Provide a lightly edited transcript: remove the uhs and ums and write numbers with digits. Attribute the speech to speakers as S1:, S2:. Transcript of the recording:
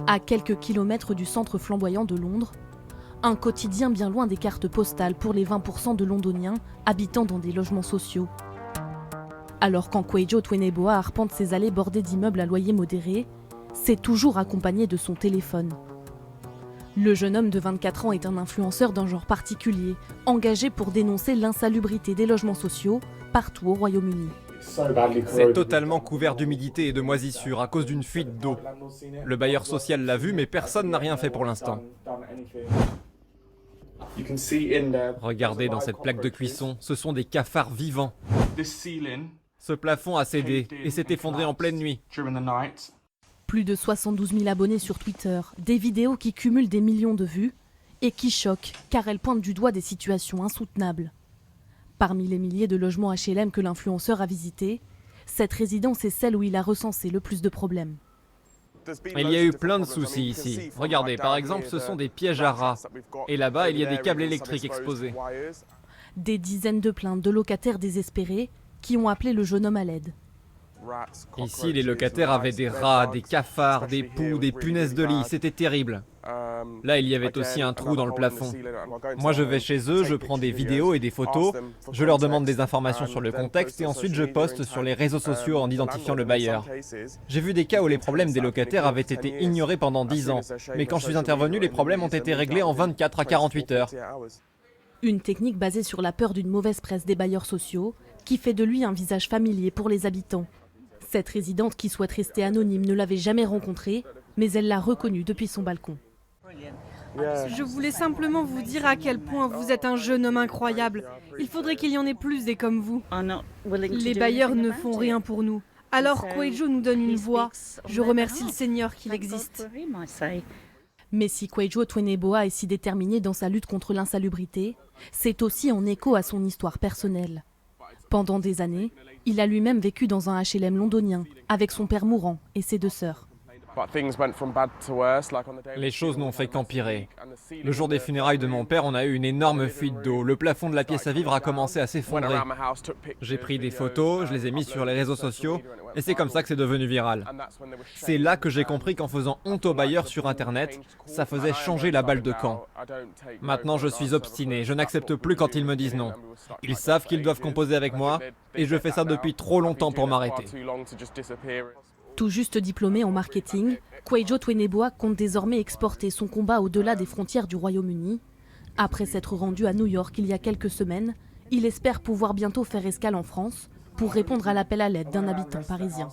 S1: À quelques kilomètres du centre flamboyant de Londres, un quotidien bien loin des cartes postales pour les 20% de Londoniens habitant dans des logements sociaux. Alors qu'Ankwejo Tweneboa arpente ses allées bordées d'immeubles à loyer modéré, c'est toujours accompagné de son téléphone. Le jeune homme de 24 ans est un influenceur d'un genre particulier, engagé pour dénoncer l'insalubrité des logements sociaux partout au Royaume-Uni.
S2: C'est totalement couvert d'humidité et de moisissures à cause d'une fuite d'eau. Le bailleur social l'a vu, mais personne n'a rien fait pour l'instant. Regardez dans cette plaque de cuisson, ce sont des cafards vivants. Ce plafond a cédé et s'est effondré en pleine nuit.
S1: Plus de 72 000 abonnés sur Twitter, des vidéos qui cumulent des millions de vues et qui choquent car elles pointent du doigt des situations insoutenables. Parmi les milliers de logements HLM que l'influenceur a visités, cette résidence est celle où il a recensé le plus de problèmes.
S2: Il y a eu plein de soucis ici. Regardez, par exemple, ce sont des pièges à rats. Et là-bas, il y a des câbles électriques exposés.
S1: Des dizaines de plaintes de locataires désespérés qui ont appelé le jeune homme à l'aide.
S2: Ici, les locataires avaient des rats, des cafards, des poux, des punaises de lit. C'était terrible. Là, il y avait aussi un trou dans le plafond. Moi, je vais chez eux, je prends des vidéos et des photos, je leur demande des informations sur le contexte et ensuite je poste sur les réseaux sociaux en identifiant le bailleur. J'ai vu des cas où les problèmes des locataires avaient été ignorés pendant 10 ans, mais quand je suis intervenu, les problèmes ont été réglés en 24 à 48 heures.
S1: Une technique basée sur la peur d'une mauvaise presse des bailleurs sociaux qui fait de lui un visage familier pour les habitants. Cette résidente qui souhaite rester anonyme ne l'avait jamais rencontré, mais elle l'a reconnu depuis son balcon.
S3: Je voulais simplement vous dire à quel point vous êtes un jeune homme incroyable. Il faudrait qu'il y en ait plus des comme vous. Les bailleurs ne font rien pour nous. Alors Kwejo nous donne une voix. Je remercie le Seigneur qu'il existe.
S1: Mais si Kwejo Tweneboa est si déterminé dans sa lutte contre l'insalubrité, c'est aussi en écho à son histoire personnelle. Pendant des années, il a lui-même vécu dans un HLM londonien, avec son père mourant et ses 2 sœurs.
S2: Les choses n'ont fait qu'empirer. Le jour des funérailles de mon père, on a eu une énorme fuite d'eau. Le plafond de la pièce à vivre a commencé à s'effondrer. J'ai pris des photos, je les ai mises sur les réseaux sociaux, et c'est comme ça que c'est devenu viral. C'est là que j'ai compris qu'en faisant honte aux bailleurs sur Internet, ça faisait changer la balle de camp. Maintenant, je suis obstiné, je n'accepte plus quand ils me disent non. Ils savent qu'ils doivent composer avec moi, et je fais ça depuis trop longtemps pour m'arrêter.
S1: Tout juste diplômé en marketing, Kwejo Tweneboa compte désormais exporter son combat au-delà des frontières du Royaume-Uni. Après s'être rendu à New York il y a quelques semaines, il espère pouvoir bientôt faire escale en France pour répondre à l'appel à l'aide d'un habitant parisien.